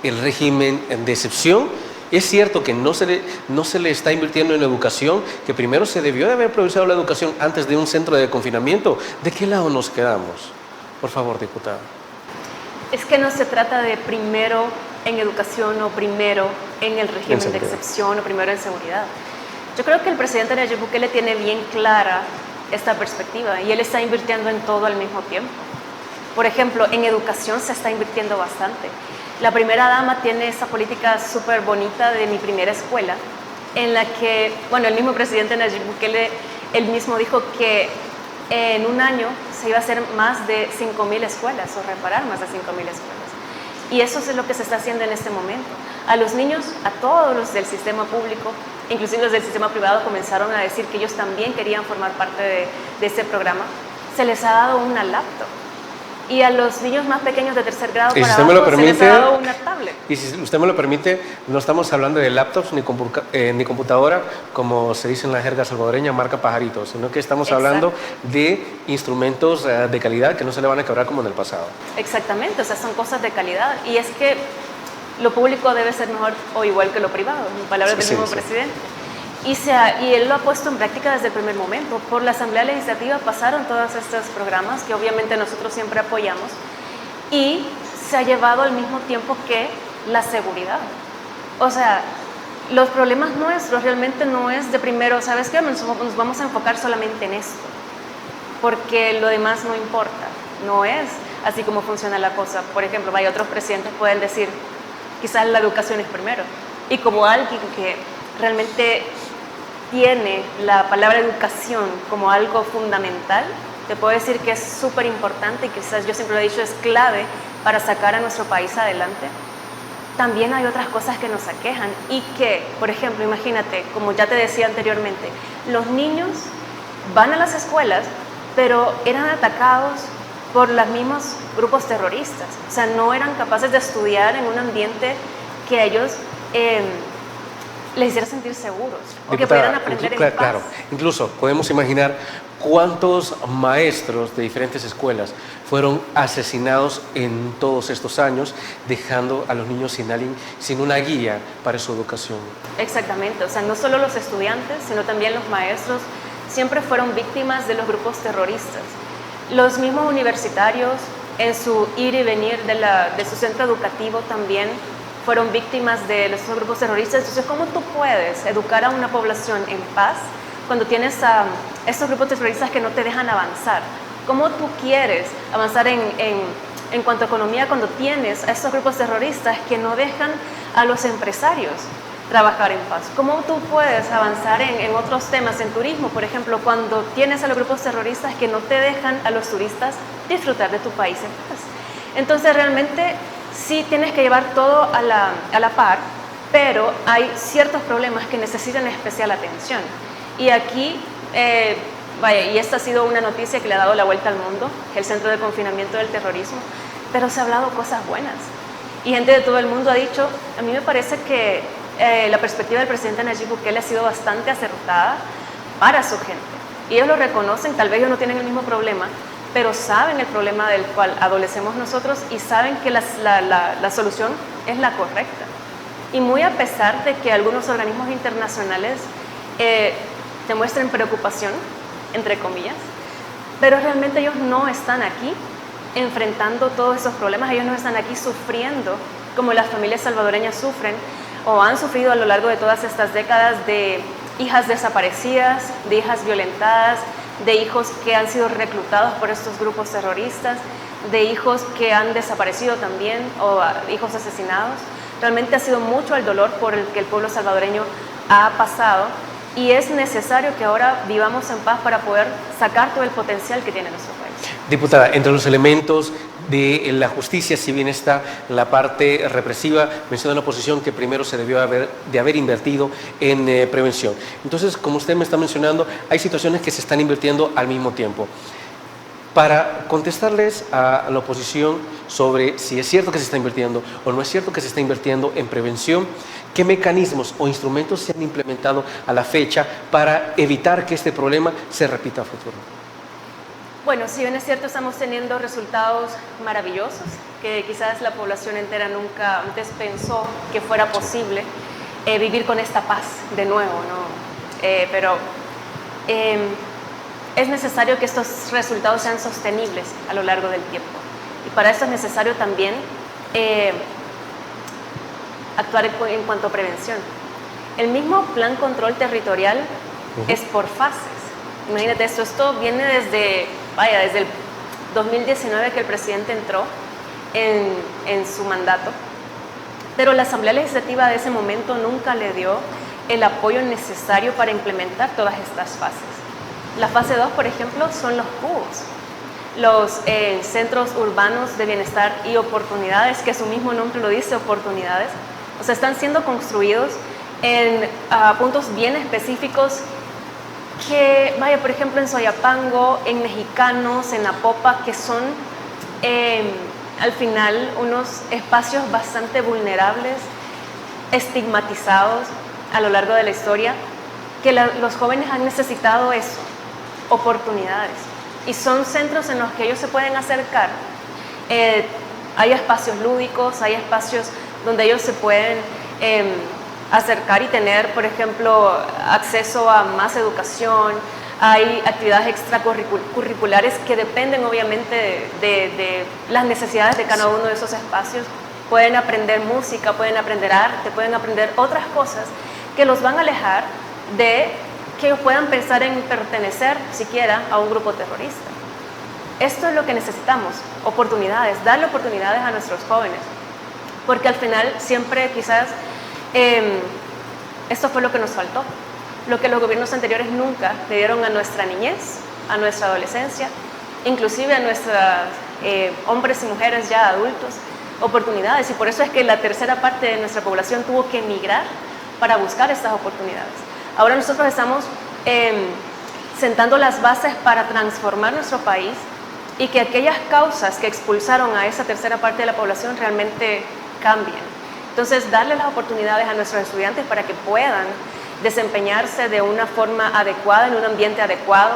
[SPEAKER 2] el régimen de excepción? Es cierto que no se le está invirtiendo en educación, que primero se debió de haber priorizado la educación antes de un centro de confinamiento. ¿De qué lado nos quedamos? Por favor, diputada.
[SPEAKER 3] Es que no se trata de primero en educación o primero en el régimen de excepción o primero en seguridad. Yo creo que el presidente Nayib Bukele tiene bien clara esta perspectiva y él está invirtiendo en todo al mismo tiempo. Por ejemplo, en educación se está invirtiendo bastante. La primera dama tiene esa política súper bonita de mi primera escuela, en la que, el mismo presidente Nayib Bukele, él mismo dijo que en un año se iba a hacer más de 5,000 escuelas o reparar más de 5,000 escuelas. Y eso es lo que se está haciendo en este momento. A los niños, a todos los del sistema público, inclusive los del sistema privado, comenzaron a decir que ellos también querían formar parte de ese programa. Se les ha dado una laptop. Y a los niños más pequeños de tercer grado para abajo se les ha dado una tablet.
[SPEAKER 2] Y si usted me lo permite, no estamos hablando de laptops ni computadora, como se dice en la jerga salvadoreña, marca pajarito, sino que estamos hablando de instrumentos de calidad que no se le van a quebrar como en el pasado.
[SPEAKER 3] Exactamente, o sea, son cosas de calidad. Y es que lo público debe ser mejor o igual que lo privado, en palabras del mismo presidente. Y él lo ha puesto en práctica desde el primer momento. Por la Asamblea Legislativa pasaron todos estos programas que obviamente nosotros siempre apoyamos y se ha llevado al mismo tiempo que la seguridad. O sea, los problemas nuestros realmente no es de primero, ¿sabes qué? Nos vamos a enfocar solamente en esto, porque lo demás no importa. No es así como funciona la cosa. Por ejemplo, hay otros presidentes que pueden decir, quizás la educación es primero. Y como alguien que realmente tiene la palabra educación como algo fundamental, te puedo decir que es súper importante y quizás yo siempre lo he dicho, es clave para sacar a nuestro país adelante. También hay otras cosas que nos aquejan y que, por ejemplo, imagínate, como ya te decía anteriormente, los niños van a las escuelas, pero eran atacados por los mismos grupos terroristas. O sea, no eran capaces de estudiar en un ambiente que a ellos les hiciera sentir seguros o que pudieran aprender en paz.
[SPEAKER 2] Claro, incluso podemos imaginar cuántos maestros de diferentes escuelas fueron asesinados en todos estos años, dejando a los niños sin alguien, sin una guía para su educación.
[SPEAKER 3] Exactamente, o sea, no solo los estudiantes, sino también los maestros siempre fueron víctimas de los grupos terroristas. Los mismos universitarios, en su ir y venir de su centro educativo, también fueron víctimas de esos grupos terroristas. Entonces, ¿cómo tú puedes educar a una población en paz cuando tienes a estos grupos terroristas que no te dejan avanzar? ¿Cómo tú quieres avanzar en cuanto a economía cuando tienes a estos grupos terroristas que no dejan a los empresarios trabajar en paz? ¿Cómo tú puedes avanzar en otros temas, en turismo, por ejemplo, cuando tienes a los grupos terroristas que no te dejan a los turistas disfrutar de tu país en paz? Entonces, realmente sí tienes que llevar todo a la par, pero hay ciertos problemas que necesitan especial atención. Y aquí, y esta ha sido una noticia que le ha dado la vuelta al mundo, el Centro de Confinamiento del Terrorismo, pero se ha hablado cosas buenas. Y gente de todo el mundo ha dicho, a mí me parece que la perspectiva del presidente Nayib Bukele ha sido bastante acertada para su gente. Y ellos lo reconocen, tal vez ellos no tienen el mismo problema, pero saben el problema del cual adolecemos nosotros y saben que la solución es la correcta. Y muy a pesar de que algunos organismos internacionales demuestren preocupación, entre comillas, pero realmente ellos no están aquí enfrentando todos esos problemas, ellos no están aquí sufriendo como las familias salvadoreñas sufren o han sufrido a lo largo de todas estas décadas de hijas desaparecidas, de hijas violentadas, de hijos que han sido reclutados por estos grupos terroristas, de hijos que han desaparecido también o hijos asesinados. Realmente ha sido mucho el dolor por el que el pueblo salvadoreño ha pasado y es necesario que ahora vivamos en paz para poder sacar todo el potencial que tiene nuestro país.
[SPEAKER 2] Diputada, entre los elementos de la justicia, si bien está la parte represiva, menciona la oposición que primero se debió de haber invertido en prevención. Entonces, como usted me está mencionando, hay situaciones que se están invirtiendo al mismo tiempo. Para contestarles a la oposición sobre si es cierto que se está invirtiendo o no es cierto que se está invirtiendo en prevención, ¿qué mecanismos o instrumentos se han implementado a la fecha para evitar que este problema se repita a futuro?
[SPEAKER 3] Bueno, si bien es cierto, estamos teniendo resultados maravillosos, que quizás la población entera nunca antes pensó que fuera posible vivir con esta paz de nuevo, ¿no? Pero es necesario que estos resultados sean sostenibles a lo largo del tiempo. Y para eso es necesario también actuar en cuanto a prevención. El mismo plan control territorial es por fases. Imagínate esto viene desde el 2019 que el presidente entró en su mandato, pero la Asamblea Legislativa de ese momento nunca le dio el apoyo necesario para implementar todas estas fases. La fase 2, por ejemplo, son los CUBOS, los Centros Urbanos de Bienestar y Oportunidades, que su mismo nombre lo dice, oportunidades. O sea, están siendo construidos en puntos bien específicos que, por ejemplo, en Soyapango, en Mexicanos, en Apopa, que son al final unos espacios bastante vulnerables, estigmatizados a lo largo de la historia, que los jóvenes han necesitado eso, oportunidades. Y son centros en los que ellos se pueden acercar. Hay espacios lúdicos, hay espacios donde ellos se pueden acercar y tener, por ejemplo, acceso a más educación. Hay actividades extracurriculares que dependen obviamente de las necesidades de cada uno de esos espacios. Pueden aprender música, pueden aprender arte, pueden aprender otras cosas que los van a alejar de que puedan pensar en pertenecer siquiera a un grupo terrorista. Esto es lo que necesitamos, oportunidades, darle oportunidades a nuestros jóvenes, porque al final siempre quizás esto fue lo que nos faltó, lo que los gobiernos anteriores nunca le dieron a nuestra niñez, a nuestra adolescencia, inclusive a nuestros hombres y mujeres ya adultos, oportunidades, y por eso es que la tercera parte de nuestra población tuvo que emigrar para buscar estas oportunidades. Ahora nosotros estamos sentando las bases para transformar nuestro país y que aquellas causas que expulsaron a esa tercera parte de la población realmente cambien. Entonces, darle las oportunidades a nuestros estudiantes para que puedan desempeñarse de una forma adecuada, en un ambiente adecuado,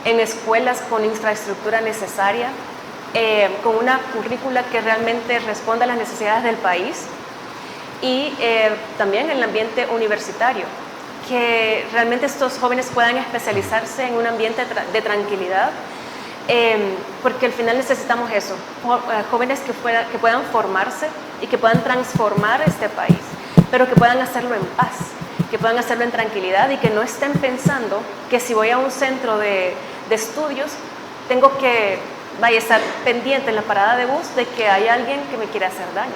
[SPEAKER 3] en escuelas con infraestructura necesaria, con una currícula que realmente responda a las necesidades del país y también en el ambiente universitario, que realmente estos jóvenes puedan especializarse en un ambiente de tranquilidad, porque al final necesitamos eso, jóvenes que puedan formarse y que puedan transformar este país, pero que puedan hacerlo en paz, que puedan hacerlo en tranquilidad y que no estén pensando que si voy a un centro de estudios tengo que estar pendiente en la parada de bus de que hay alguien que me quiere hacer daño,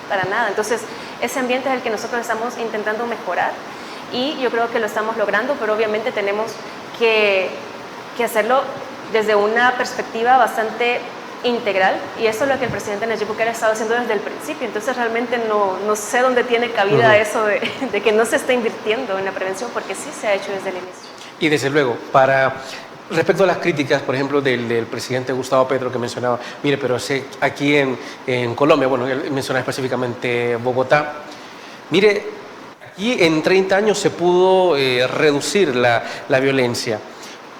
[SPEAKER 3] para nada. Entonces ese ambiente es el que nosotros estamos intentando mejorar y yo creo que lo estamos logrando, pero obviamente tenemos que hacerlo desde una perspectiva bastante integral, y eso es lo que el presidente Nayib Bukele ha estado haciendo desde el principio. Entonces realmente no sé dónde tiene cabida eso de que no se está invirtiendo en la prevención, porque sí se ha hecho desde el inicio.
[SPEAKER 2] Y desde luego, respecto a las críticas, por ejemplo, del presidente Gustavo Petro, que mencionaba, mire, pero aquí en Colombia, bueno, él mencionaba específicamente Bogotá, mire, aquí en 30 años se pudo reducir la violencia,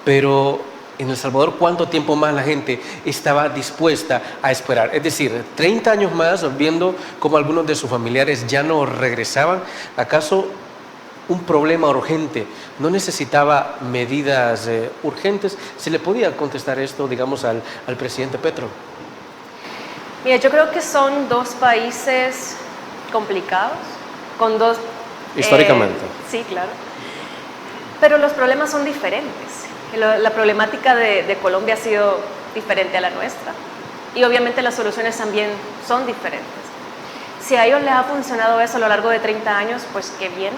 [SPEAKER 2] pero en El Salvador, ¿cuánto tiempo más la gente estaba dispuesta a esperar? Es decir, 30 años más, viendo cómo algunos de sus familiares ya no regresaban. ¿Acaso un problema urgente no necesitaba medidas urgentes? ¿Se le podía contestar esto, digamos, al presidente Petro?
[SPEAKER 3] Mira, yo creo que son dos países complicados, con dos...
[SPEAKER 2] Históricamente.
[SPEAKER 3] Sí, claro. Pero los problemas son diferentes. La problemática de Colombia ha sido diferente a la nuestra y obviamente las soluciones también son diferentes. Si a ellos les ha funcionado eso a lo largo de 30 años, pues qué bien.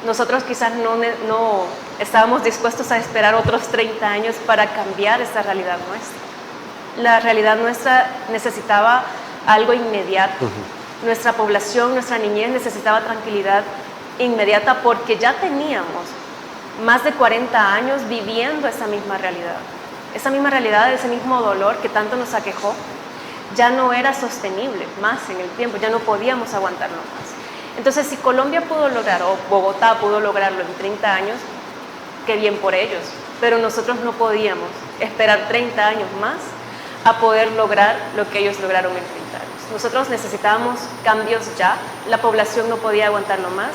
[SPEAKER 3] Nosotros quizás no estábamos dispuestos a esperar otros 30 años para cambiar esta realidad nuestra. La realidad nuestra necesitaba algo inmediato. Nuestra población, nuestra niñez necesitaba tranquilidad inmediata porque ya teníamos más de 40 años viviendo esa misma realidad. Esa misma realidad, ese mismo dolor que tanto nos aquejó, ya no era sostenible más en el tiempo, ya no podíamos aguantarlo más. Entonces, si Colombia pudo lograr, o Bogotá pudo lograrlo en 30 años, qué bien por ellos, pero nosotros no podíamos esperar 30 años más a poder lograr lo que ellos lograron en 30 años. Nosotros necesitábamos cambios ya, la población no podía aguantarlo más,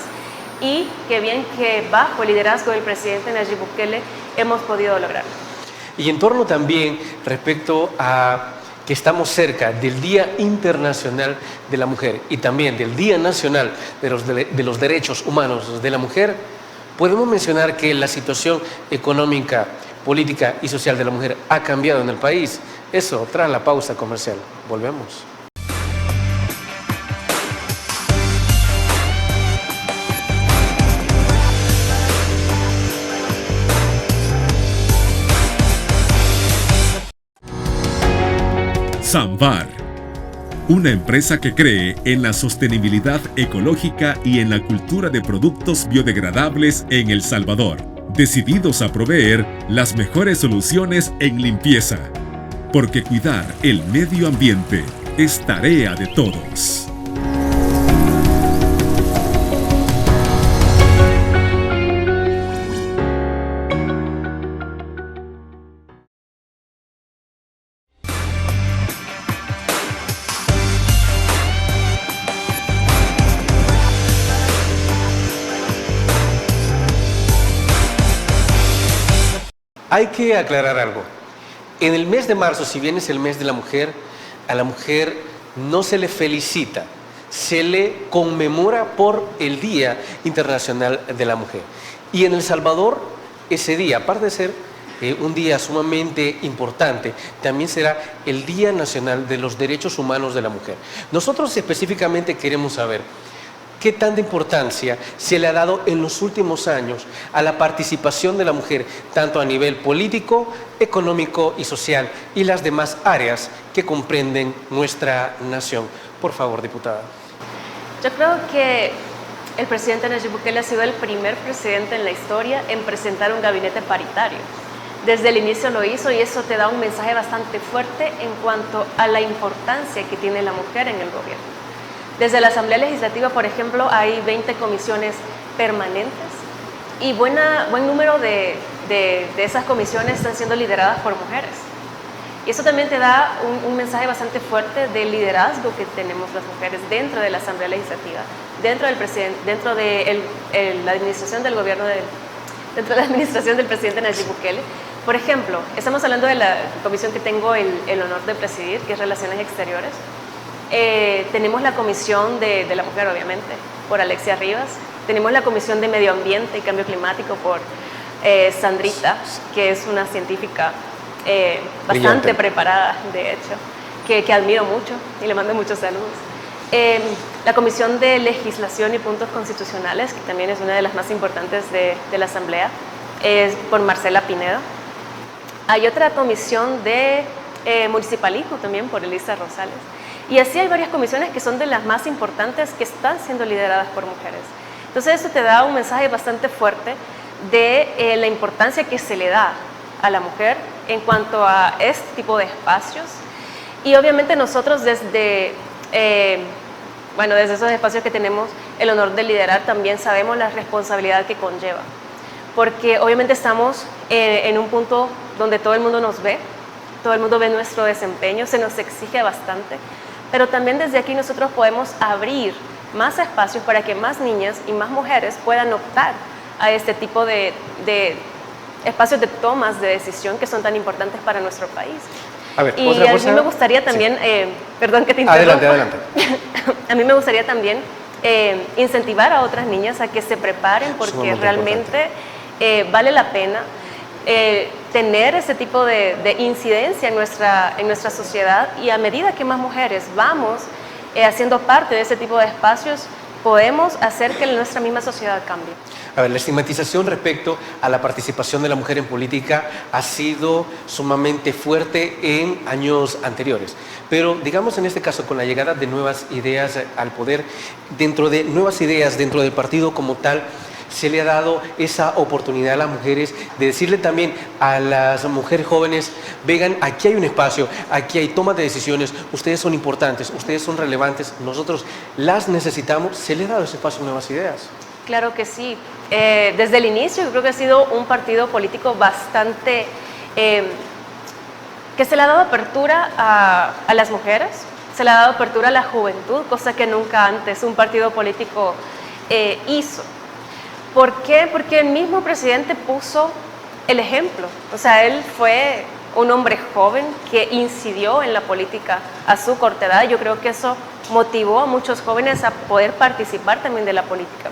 [SPEAKER 3] y qué bien que bajo el liderazgo del presidente Nayib Bukele hemos podido lograrlo.
[SPEAKER 2] Y en torno también respecto a que estamos cerca del Día Internacional de la Mujer y también del Día Nacional de los Derechos Humanos de la Mujer, podemos mencionar que la situación económica, política y social de la mujer ha cambiado en el país. Eso tras la pausa comercial. Volvemos.
[SPEAKER 4] Samvar, una empresa que cree en la sostenibilidad ecológica y en la cultura de productos biodegradables en El Salvador, decididos a proveer las mejores soluciones en limpieza, porque cuidar el medio ambiente es tarea de todos.
[SPEAKER 2] Hay que aclarar algo. En el mes de marzo, si bien es el mes de la mujer, a la mujer no se le felicita, se le conmemora por el Día Internacional de la Mujer. Y en El Salvador, ese día, aparte de ser un día sumamente importante, también será el Día Nacional de los Derechos Humanos de la Mujer. Nosotros específicamente queremos saber ¿qué tanta importancia se le ha dado en los últimos años a la participación de la mujer, tanto a nivel político, económico y social, y las demás áreas que comprenden nuestra nación? Por favor, diputada.
[SPEAKER 3] Yo creo que el presidente Nayib Bukele ha sido el primer presidente en la historia en presentar un gabinete paritario. desde el inicio lo hizo y eso te da un mensaje bastante fuerte en cuanto a la importancia que tiene la mujer en el gobierno. Desde la Asamblea Legislativa, por ejemplo, hay 20 comisiones permanentes y buen número de esas comisiones están siendo lideradas por mujeres. Y eso también te da un mensaje bastante fuerte del liderazgo que tenemos las mujeres dentro de la Asamblea Legislativa, dentro del presidente, dentro de la administración del gobierno, dentro de la administración del presidente Nayib Bukele. Por ejemplo, estamos hablando de la comisión que tengo el honor de presidir, que es Relaciones Exteriores. Tenemos la comisión de la mujer, obviamente, por Alexia Rivas. Tenemos la comisión de Medio Ambiente y Cambio Climático por Sandrita, que es una científica bastante preparada, de hecho, que admiro mucho y le mando muchos saludos. La Comisión de Legislación y Puntos Constitucionales, que también es una de las más importantes de la Asamblea, es por Marcela Pinedo. Hay otra comisión de municipalismo también por Elisa Rosales. Y así hay varias comisiones que son de las más importantes que están siendo lideradas por mujeres. Entonces eso te da un mensaje bastante fuerte de la importancia que se le da a la mujer en cuanto a este tipo de espacios. Y obviamente nosotros desde esos espacios que tenemos el honor de liderar también sabemos la responsabilidad que conlleva. Porque obviamente estamos en un punto donde todo el mundo nos ve, todo el mundo ve nuestro desempeño, se nos exige bastante, pero también desde aquí nosotros podemos abrir más espacios para que más niñas y más mujeres puedan optar a este tipo de espacios de tomas de decisión que son tan importantes para nuestro país.
[SPEAKER 2] A ver,
[SPEAKER 3] y
[SPEAKER 2] otra
[SPEAKER 3] a
[SPEAKER 2] cosa.
[SPEAKER 3] mí me gustaría también,
[SPEAKER 2] Sí.
[SPEAKER 3] Perdón que te interrumpa.
[SPEAKER 2] Adelante.
[SPEAKER 3] A mí me gustaría también incentivar a otras niñas a que se preparen porque
[SPEAKER 2] Sumamente
[SPEAKER 3] realmente vale la pena tener ese tipo de incidencia en nuestra sociedad, y a medida que más mujeres vamos haciendo parte de ese tipo de espacios, podemos hacer que nuestra misma sociedad cambie.
[SPEAKER 2] A ver, la estigmatización respecto a la participación de la mujer en política ha sido sumamente fuerte en años anteriores. Pero digamos en este caso, con la llegada de nuevas ideas al poder, dentro de nuevas ideas, dentro del partido como tal, se le ha dado esa oportunidad a las mujeres de decirle también a las mujeres jóvenes: vengan, aquí hay un espacio, aquí hay toma de decisiones, ustedes son importantes, ustedes son relevantes, nosotros las necesitamos. ¿Se le ha dado ese espacio a nuevas ideas?
[SPEAKER 3] Claro que sí. Desde el inicio yo creo que ha sido un partido político bastante que se le ha dado apertura a las mujeres, se le ha dado apertura a la juventud, cosa que nunca antes un partido político hizo. ¿Por qué? Porque el mismo presidente puso el ejemplo. O sea, él fue un hombre joven que incidió en la política a su corta edad. Yo creo que eso motivó a muchos jóvenes a poder participar también de la política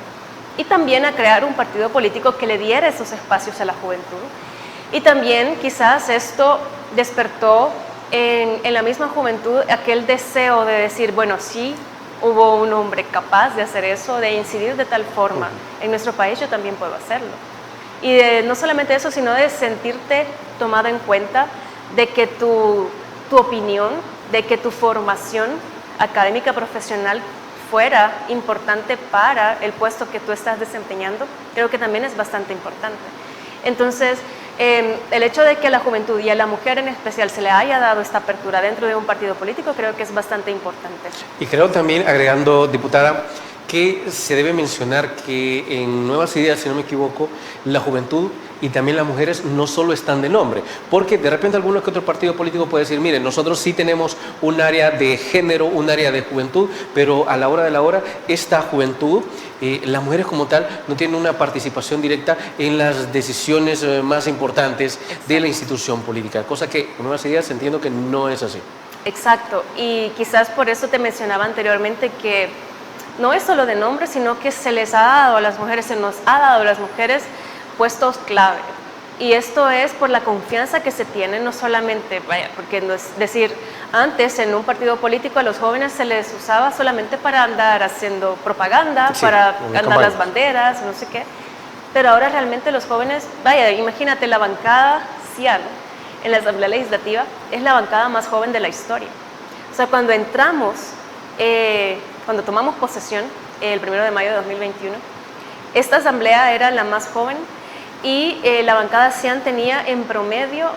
[SPEAKER 3] y también a crear un partido político que le diera esos espacios a la juventud. Y también quizás esto despertó en la misma juventud aquel deseo de decir, bueno, sí, hubo un hombre capaz de hacer eso, de incidir de tal forma en nuestro país, yo también puedo hacerlo. Y no solamente eso, sino de sentirte tomado en cuenta, de que tu opinión, de que tu formación académica profesional fuera importante para el puesto que tú estás desempeñando, creo que también es bastante importante. Entonces, el hecho de que a la juventud y a la mujer en especial se le haya dado esta apertura dentro de un partido político, creo que es bastante importante.
[SPEAKER 2] Y creo también, agregando, diputada, que se debe mencionar que en Nuevas Ideas, si no me equivoco, la juventud y también las mujeres no solo están de nombre, porque de repente alguno que otro partido político puede decir, miren, nosotros sí tenemos un área de género, un área de juventud, pero a la hora de la hora, esta juventud, las mujeres como tal, no tienen una participación directa en las decisiones más importantes de la institución política, cosa que en Nuevas Ideas entiendo que no es así.
[SPEAKER 3] Exacto, y quizás por eso te mencionaba anteriormente que no es solo de nombre, sino que se les ha dado a las mujeres, se nos ha dado a las mujeres puestos clave. Y esto es por la confianza que se tiene, no solamente, porque no es decir, antes en un partido político a los jóvenes se les usaba solamente para andar haciendo propaganda,
[SPEAKER 2] sí,
[SPEAKER 3] para andar
[SPEAKER 2] campañas,
[SPEAKER 3] las banderas, no sé qué. Pero ahora realmente los jóvenes, imagínate la bancada CIAN en la Asamblea Legislativa, es la bancada más joven de la historia. O sea, cuando entramos, cuando tomamos posesión, el 1 de mayo de 2021, esta asamblea era la más joven y la bancada CIAN tenía en promedio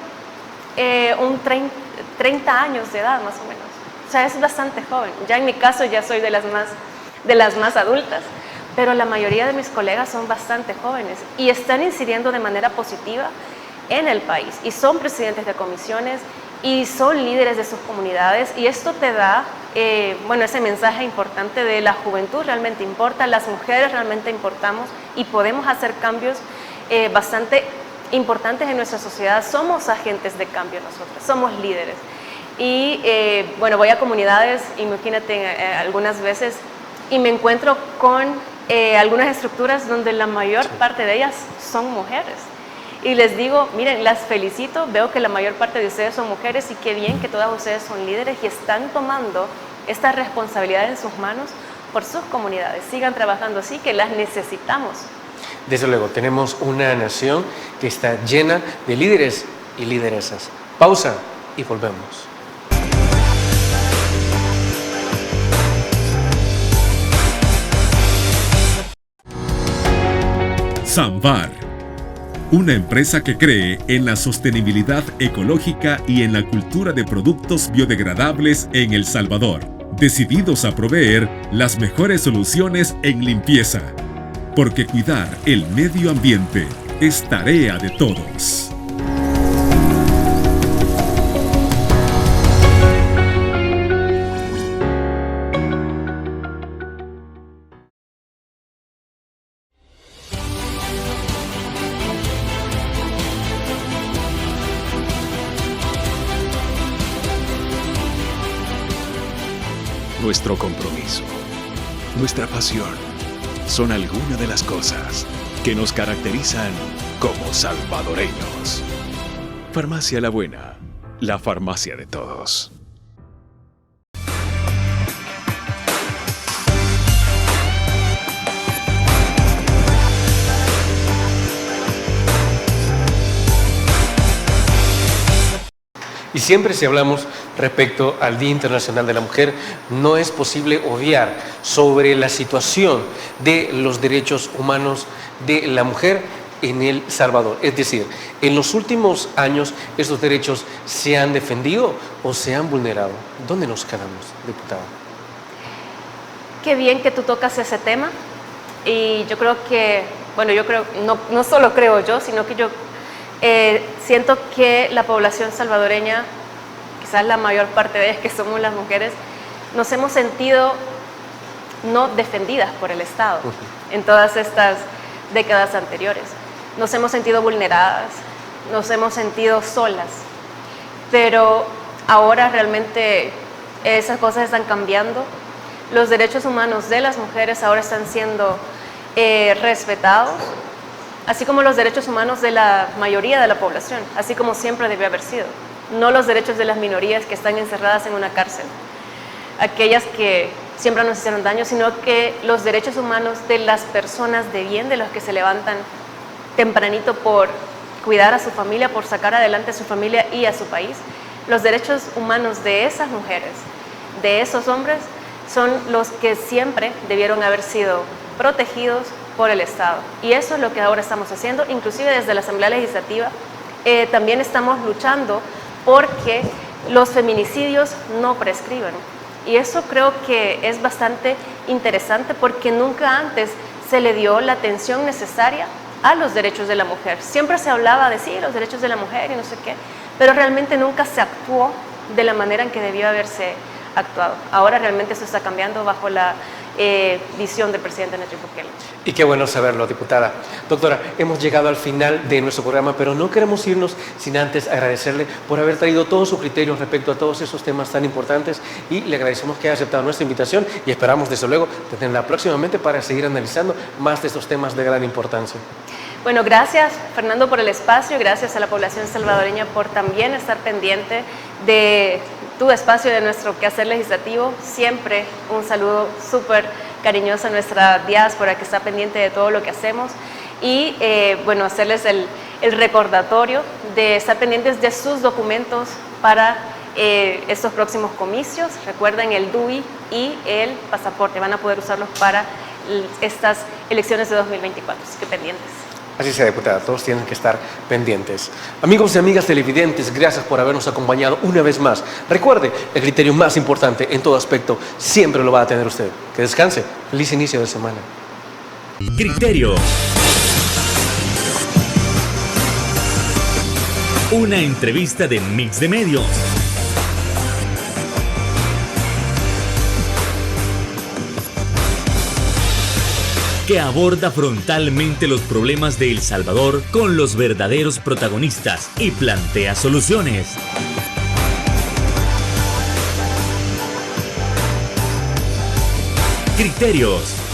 [SPEAKER 3] 30 años de edad más o menos. O sea, es bastante joven. Ya en mi caso ya soy de las más adultas, pero la mayoría de mis colegas son bastante jóvenes y están incidiendo de manera positiva en el país y son presidentes de comisiones y son líderes de sus comunidades, y esto te da ese mensaje importante de la juventud realmente importa, las mujeres realmente importamos y podemos hacer cambios bastante importantes en nuestra sociedad. Somos agentes de cambio nosotros, somos líderes. Y voy a comunidades, imagínate, algunas veces, y me encuentro con algunas estructuras donde la mayor parte de ellas son mujeres. Y les digo, miren, las felicito, veo que la mayor parte de ustedes son mujeres y qué bien que todas ustedes son líderes y están tomando esta responsabilidad en sus manos por sus comunidades. Sigan trabajando así, que las necesitamos.
[SPEAKER 2] Desde luego, tenemos una nación que está llena de líderes y lideresas. Pausa y volvemos.
[SPEAKER 4] Samvar, una empresa que cree en la sostenibilidad ecológica y en la cultura de productos biodegradables en El Salvador, decididos a proveer las mejores soluciones en limpieza, porque cuidar el medio ambiente es tarea de todos.
[SPEAKER 5] Nuestro compromiso, nuestra pasión, son algunas de las cosas que nos caracterizan como salvadoreños. Farmacia La Buena, la farmacia de todos.
[SPEAKER 2] Y siempre si hablamos respecto al Día Internacional de la Mujer, no es posible obviar sobre la situación de los derechos humanos de la mujer en El Salvador. Es decir, en los últimos años estos derechos se han defendido o se han vulnerado. ¿Dónde nos quedamos, diputada?
[SPEAKER 3] Qué bien que tú tocas ese tema, y yo creo que, no solo creo yo, sino que yo siento que la población salvadoreña, quizás la mayor parte de ellas que somos las mujeres, nos hemos sentido no defendidas por el Estado en todas estas décadas anteriores. Nos hemos sentido vulneradas, nos hemos sentido solas, pero ahora realmente esas cosas están cambiando. Los derechos humanos de las mujeres ahora están siendo respetados, así como los derechos humanos de la mayoría de la población, así como siempre debió haber sido. No los derechos de las minorías que están encerradas en una cárcel, aquellas que siempre nos hicieron daño, sino que los derechos humanos de las personas de bien, de los que se levantan tempranito por cuidar a su familia, por sacar adelante a su familia y a su país. Los derechos humanos de esas mujeres, de esos hombres, son los que siempre debieron haber sido protegidos por el Estado. Y eso es lo que ahora estamos haciendo, inclusive desde la Asamblea Legislativa. También estamos luchando porque los feminicidios no prescriban. Y eso creo que es bastante interesante porque nunca antes se le dio la atención necesaria a los derechos de la mujer. Siempre se hablaba de sí, los derechos de la mujer y no sé qué, pero realmente nunca se actuó de la manera en que debió haberse actuado. Ahora realmente eso está cambiando bajo la visión del presidente Nayib Bukele.
[SPEAKER 2] Y qué bueno saberlo, diputada. Doctora, hemos llegado al final de nuestro programa, pero no queremos irnos sin antes agradecerle por haber traído todos sus criterios respecto a todos esos temas tan importantes, y le agradecemos que haya aceptado nuestra invitación y esperamos desde luego tenerla próximamente para seguir analizando más de estos temas de gran importancia.
[SPEAKER 3] Bueno, gracias Fernando por el espacio, gracias a la población salvadoreña por también estar pendiente de tu espacio, de nuestro quehacer legislativo. Siempre un saludo súper cariñoso a nuestra diáspora que está pendiente de todo lo que hacemos, y hacerles el recordatorio de estar pendientes de sus documentos para estos próximos comicios. Recuerden el DUI y el pasaporte, van a poder usarlos para estas elecciones de 2024, así que pendientes.
[SPEAKER 2] Así sea, diputada, todos tienen que estar pendientes. Amigos y amigas televidentes, gracias por habernos acompañado una vez más. Recuerde, el criterio más importante en todo aspecto siempre lo va a tener usted. Que descanse. Feliz inicio de semana.
[SPEAKER 1] Criterio. Una entrevista de Mix de Medios. Que aborda frontalmente los problemas de El Salvador con los verdaderos protagonistas y plantea soluciones. Criterios.